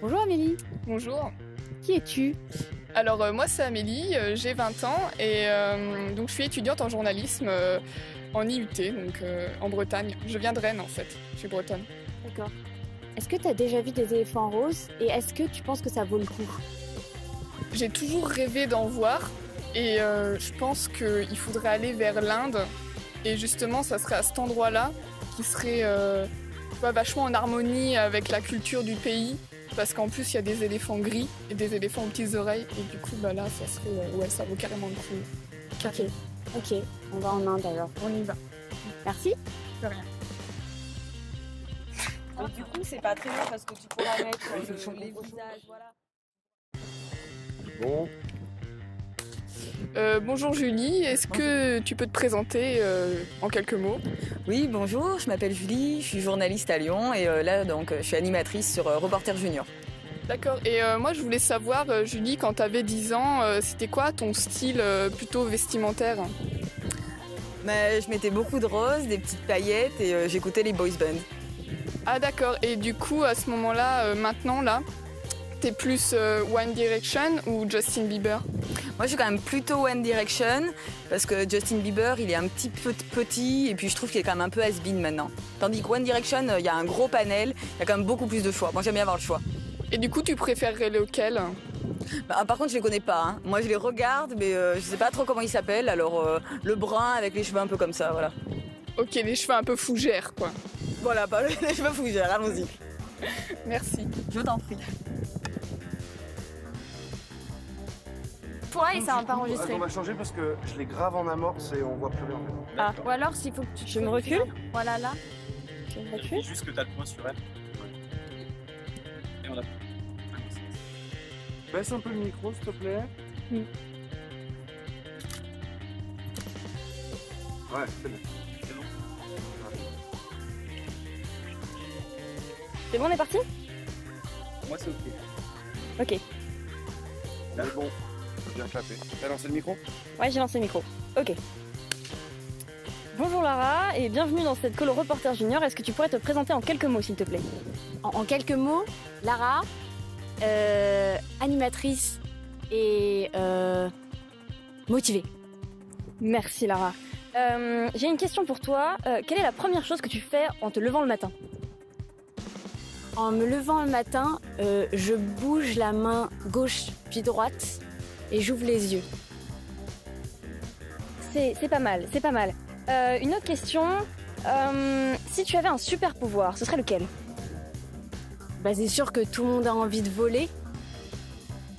Bonjour Amélie, Bonjour. qui es-tu? Alors moi c'est Amélie, j'ai 20 ans et donc je suis étudiante en journalisme en IUT, donc en Bretagne. Je viens de Rennes en fait, je suis bretonne. D'accord. Est-ce que tu as déjà vu des éléphants roses et est-ce que tu penses que ça vaut le coup? J'ai toujours rêvé d'en voir et je pense qu'il faudrait aller vers l'Inde et justement ça serait à cet endroit-là qui serait vachement en harmonie avec la culture du pays. Parce qu'en plus, il y a des éléphants gris et des éléphants aux petites oreilles. Et du coup, là, ça serait... ouais, ça vaut carrément le coup. Ok, on va en Inde alors. On y va. Merci. De rien. Mais du coup, c'est pas très bien parce que tu pourras mettre les visages, voilà. Bon, Bonjour Julie, est-ce que tu peux te présenter en quelques mots? Oui, bonjour, je m'appelle Julie, je suis journaliste à Lyon et là, donc, je suis animatrice sur Reporter Junior. D'accord, et moi je voulais savoir, Julie, quand tu avais 10 ans, c'était quoi ton style plutôt vestimentaire? Mais je mettais beaucoup de roses, des petites paillettes et j'écoutais les boys bands. Ah d'accord, et du coup, à ce moment-là, maintenant, là, t'es plus One Direction ou Justin Bieber? Moi, je suis quand même plutôt One Direction parce que Justin Bieber, il est un petit peu petit et puis je trouve qu'il est quand même un peu has-been maintenant. Tandis que One Direction, il y a un gros panel, il y a quand même beaucoup plus de choix. Moi, j'aime bien avoir le choix. Et du coup, tu préférerais lequel? Bah, par contre, je les connais pas. Hein. Moi, je les regarde, mais je sais pas trop comment ils s'appellent. Alors, le brun avec les cheveux un peu comme ça, voilà. Ok, les cheveux un peu fougères, quoi. Voilà, pas les cheveux fougères, allons-y. Merci. Je t'en prie. Toi et ça va pas enregistrer. on va changer parce que je l'ai grave en amorce et on voit plus rien. Ah, ou alors s'il faut que tu... Je me recule. Voilà là. Tu me recules? Juste que t'as le point sur elle. Et on a... Baisse un peu le micro s'il te plaît. Mm. Ouais, c'est bon. C'est bon, on est parti? Moi c'est ok. Ok. Là, bon, faut bien clapper. T'as lancé le micro? Ouais, j'ai lancé le micro. Ok. Bonjour Lara et bienvenue dans cette call Reporter Junior. Est-ce que tu pourrais te présenter en quelques mots s'il te plaît? En quelques mots, Lara, animatrice et motivée. Merci Lara. J'ai une question pour toi. Quelle est la première chose que tu fais en te levant le matin? En me levant le matin, je bouge la main gauche puis droite et j'ouvre les yeux. C'est pas mal, c'est pas mal. Une autre question. Si tu avais un super pouvoir, ce serait lequel? Bah c'est sûr que tout le monde a envie de voler.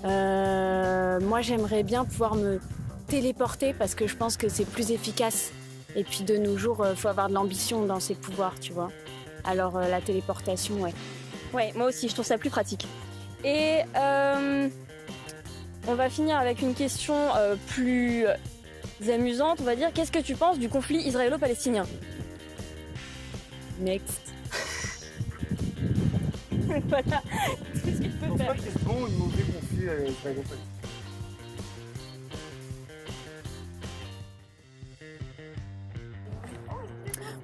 Moi j'aimerais bien pouvoir me téléporter parce que je pense que c'est plus efficace. Et puis de nos jours, faut avoir de l'ambition dans ses pouvoirs, tu vois. Alors la téléportation, ouais. Ouais, moi aussi, je trouve ça plus pratique. Et on va finir avec une question plus amusante, on va dire. Qu'est-ce que tu penses du conflit israélo-palestinien? Next. Voilà, c'est ce que je Je peux pense pas faire. qu'il y ait de bon ou de mauvais conflit avec la grosse.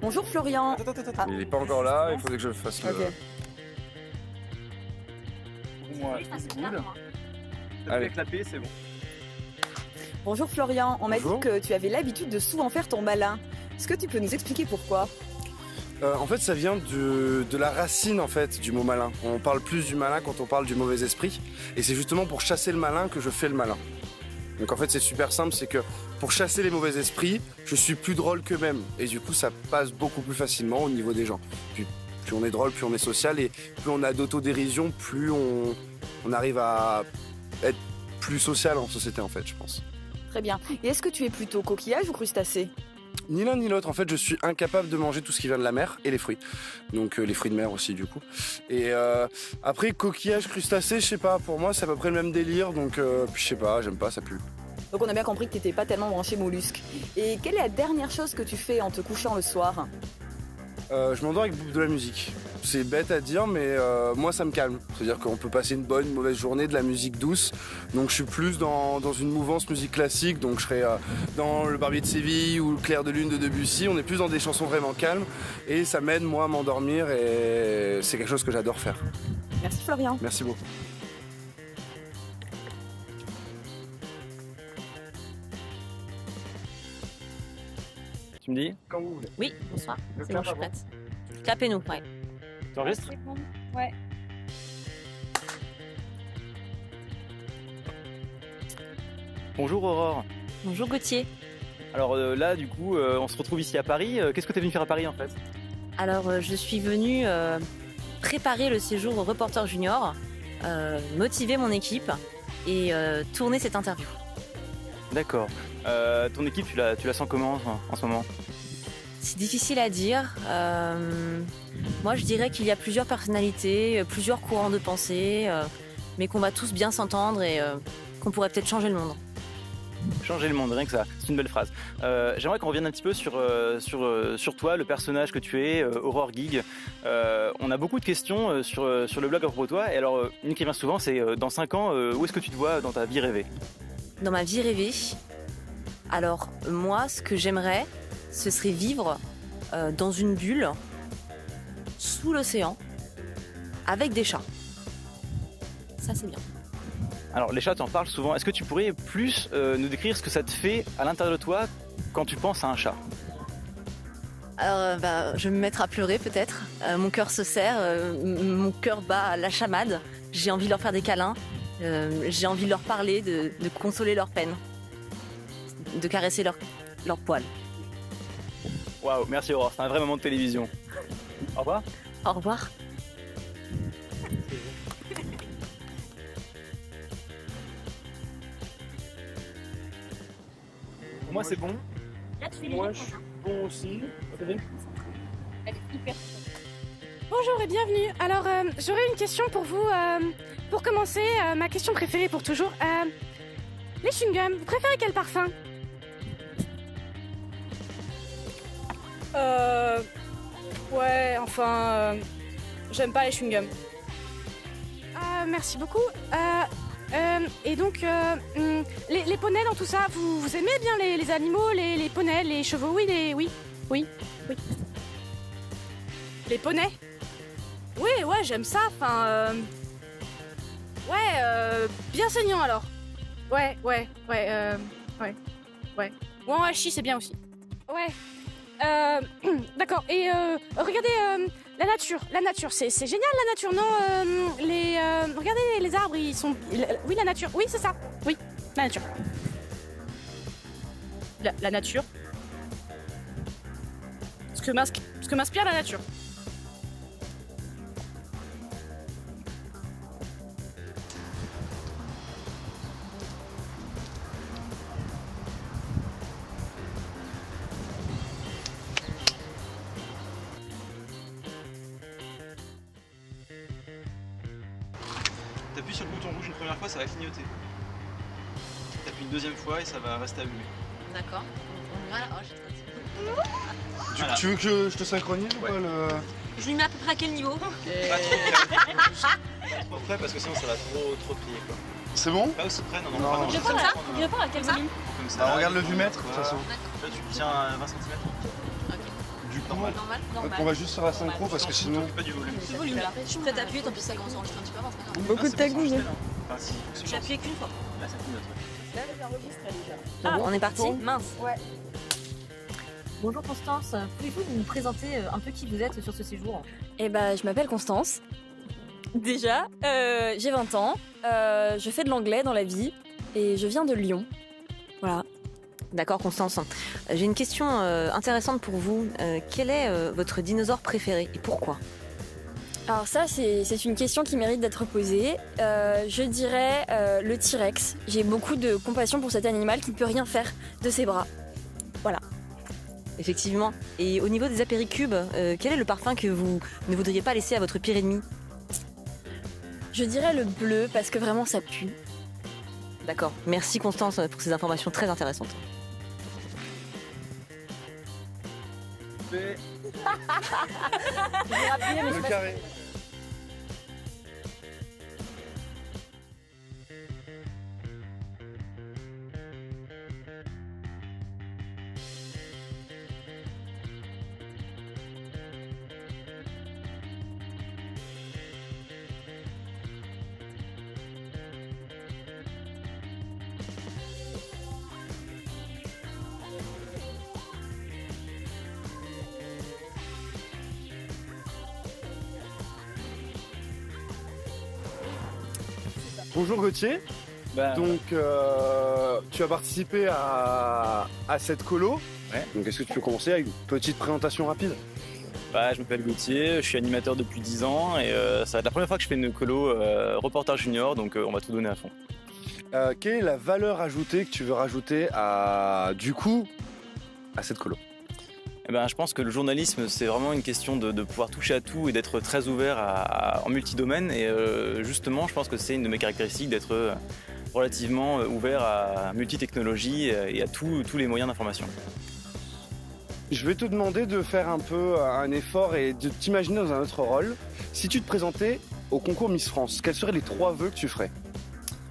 Bonjour Florian. Ah. Il est pas encore là, il faudrait que je fasse le... Ok. Pour moi, c'est cool. T'as Allez. fait clapper, c'est bon. Bonjour Florian. On m'a dit Bonjour. que tu avais l'habitude de souvent faire ton malin. Est-ce que tu peux nous expliquer pourquoi? En fait, ça vient de la racine en fait du mot malin. On parle plus du malin quand on parle du mauvais esprit. Et c'est justement pour chasser le malin que je fais le malin. Donc en fait, c'est super simple, c'est que pour chasser les mauvais esprits, je suis plus drôle qu'eux-mêmes. Et du coup, ça passe beaucoup plus facilement au niveau des gens. Puis plus on est drôle, plus on est social. Et plus on a d'autodérision, plus on arrive à être plus social en société en fait, je pense. Très bien. Et est-ce que tu es plutôt coquillage ou crustacé? Ni l'un ni l'autre. En fait, je suis incapable de manger tout ce qui vient de la mer et les fruits. Donc les fruits de mer aussi, du coup. Et après, coquillage, crustacé, je sais pas. Pour moi, c'est à peu près le même délire. Donc, je sais pas, j'aime pas, ça pue. Donc on a bien compris que tu n'étais pas tellement branché mollusque. Et quelle est la dernière chose que tu fais en te couchant le soir? Je m'endors avec de la musique. C'est bête à dire, mais moi ça me calme. C'est-à-dire qu'on peut passer une bonne, une mauvaise journée, de la musique douce. Donc je suis plus dans une mouvance musique classique. Donc je serai dans Le Barbier de Séville ou Le Clair de Lune de Debussy. On est plus dans des chansons vraiment calmes. Et ça m'aide moi à m'endormir et c'est quelque chose que j'adore faire. Merci Florian. Merci beaucoup. Tu me dis? Quand vous voulez. Oui, bonsoir. Le C'est bon, clap je suis avant. prête. Clapez-nous, ouais. Tu enregistres? Ouais. Bonjour Aurore. Bonjour Gauthier. Alors là, du coup, on se retrouve ici à Paris. Qu'est-ce que tu es venu faire à Paris en fait? Alors, je suis venue préparer le séjour au Reporter Junior, motiver mon équipe et tourner cette interview. D'accord. Ton équipe, tu la sens comment en ce moment? C'est difficile à dire. Moi, je dirais qu'il y a plusieurs personnalités, plusieurs courants de pensée, mais qu'on va tous bien s'entendre et qu'on pourrait peut-être changer le monde. Changer le monde, rien que ça. C'est une belle phrase. J'aimerais qu'on revienne un petit peu sur toi, le personnage que tu es, Aurore Gig. On a beaucoup de questions sur le blog à propos de toi. Et alors, une qui vient souvent, c'est dans 5 ans, où est-ce que tu te vois dans ta vie rêvée? Dans ma vie rêvée, alors moi, ce que j'aimerais, ce serait vivre dans une bulle, sous l'océan, avec des chats. Ça, c'est bien. Alors, les chats, tu en parles souvent. Est-ce que tu pourrais plus nous décrire ce que ça te fait à l'intérieur de toi quand tu penses à un chat? Alors, je vais me mettre à pleurer peut-être. Mon cœur se serre, mon cœur bat à la chamade. J'ai envie de leur faire des câlins. J'ai envie de leur parler, de consoler leur peine, de caresser leur poil. Waouh, merci Aurore, c'est un vrai moment de télévision. Au revoir. Au revoir. Pour moi, c'est bon. Moi je suis bon aussi. Bonjour et bienvenue. Alors, j'aurais une question pour vous. Pour commencer, ma question préférée pour toujours. Les chewing-gums, vous préférez quel parfum? Ouais, enfin, j'aime pas les chewing-gums. Merci beaucoup. Et donc, les poneys dans tout ça, vous aimez bien les animaux, les poneys, les chevaux? Oui. Les poneys? Oui, ouais, j'aime ça. Enfin, bien saignant alors. Ouais. Ouais, chi, c'est bien aussi. Ouais. D'accord. Et regardez la nature, c'est génial la nature, non? Regardez les arbres, ils sont. Oui, la nature. Oui, c'est ça. Oui, la nature. La nature. Ce que m'inspire la nature. T'appuies sur le bouton rouge une première fois, ça va clignoter. T'appuies une deuxième fois et ça va rester allumé. D'accord. Voilà. Oh, j'ai Voilà. Tu veux que je te synchronise ou Ouais. pas le... Je lui mets à peu près à quel niveau? Pas trop près. Pas trop près parce que sinon ça va trop plier quoi. C'est bon? Pas aussi près, non. Non. pardon. Je comme ça? Je réponds à quel volume? Comme ça. Bah, regarde le vumètre de toute Voilà. façon. Là tu le tiens à 20 cm. Du coup, Normal. on va juste faire la synchro parce que sinon... Pas du volume. Ce volume là. Je suis prête à appuyer, tant pis ça commence à enregistrer un petit peu avant, c'est pas grave. Beaucoup de tagouilles. Enfin si. J'ai appuyé qu'une fois. Là ça clignote. Ah, on est parti? Mince. Bonjour Constance, pouvez-vous nous présenter un peu qui vous êtes sur ce séjour? Eh ben, je m'appelle Constance. Déjà, j'ai 20 ans. Je fais de l'anglais dans la vie et je viens de Lyon. Voilà. D'accord Constance, j'ai une question intéressante pour vous. Quel est votre dinosaure préféré et pourquoi? Alors ça, c'est une question qui mérite d'être posée. Je dirais le T-Rex. J'ai beaucoup de compassion pour cet animal qui ne peut rien faire de ses bras. Voilà. Effectivement. Et au niveau des apéricubes, quel est le parfum que vous ne voudriez pas laisser à votre pire ennemi? Je dirais le bleu parce que vraiment ça pue. D'accord. Merci Constance pour ces informations très intéressantes. vais appuyer, mais je Le sais pas carré. Bonjour Gauthier. Donc tu as participé à cette colo. Ouais. Donc est-ce que tu peux commencer avec une petite présentation rapide? Je m'appelle Gauthier, je suis animateur depuis 10 ans et ça va être la première fois que je fais une colo reporter junior, donc on va tout donner à fond. Quelle est la valeur ajoutée que tu veux rajouter à cette colo? Je pense que le journalisme, c'est vraiment une question de pouvoir toucher à tout et d'être très ouvert en multidomaine. Et justement, je pense que c'est une de mes caractéristiques d'être relativement ouvert à multitechnologie et à tous les moyens d'information. Je vais te demander de faire un peu un effort et de t'imaginer dans un autre rôle. Si tu te présentais au concours Miss France, quels seraient les 3 vœux que tu ferais?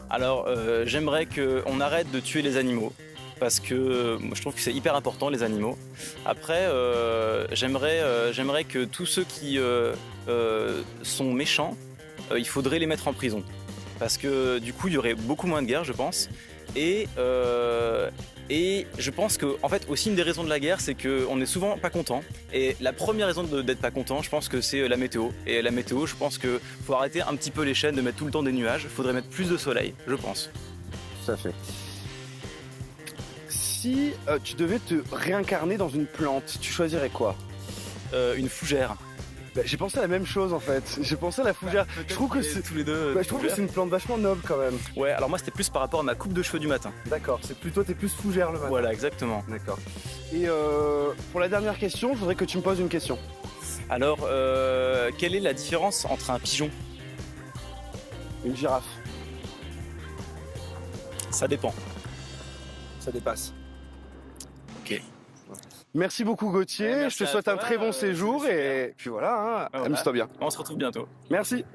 Alors, j'aimerais qu'on arrête de tuer les animaux. Parce que je trouve que c'est hyper important, les animaux. Après, j'aimerais que tous ceux qui sont méchants, il faudrait les mettre en prison. Parce que du coup, il y aurait beaucoup moins de guerres, je pense. Et je pense que, en fait, aussi une des raisons de la guerre, c'est qu'on est souvent pas content. Et la première raison d'être pas content, je pense que c'est la météo. Et la météo, je pense qu'il faut arrêter un petit peu les chaînes de mettre tout le temps des nuages. Il faudrait mettre plus de soleil, je pense. Tout à fait. Si tu devais te réincarner dans une plante, tu choisirais quoi? Une fougère. J'ai pensé à la même chose en fait. J'ai pensé à la fougère. Je trouve que c'est tous les deux. je trouve que c'est une plante vachement noble quand même. Ouais, alors moi c'était plus par rapport à ma coupe de cheveux du matin. D'accord, c'est plutôt t'es plus fougère le matin. Voilà, exactement. D'accord. Et pour la dernière question, je voudrais que tu me poses une question. Alors, quelle est la différence entre un pigeon? Une girafe. Ça dépend. Ça dépasse. Ok. Merci beaucoup Gauthier, Merci je te à souhaite toi, un très bon séjour c'était et puis voilà, hein, Voilà. amuse-toi bien. On se retrouve bientôt. Merci.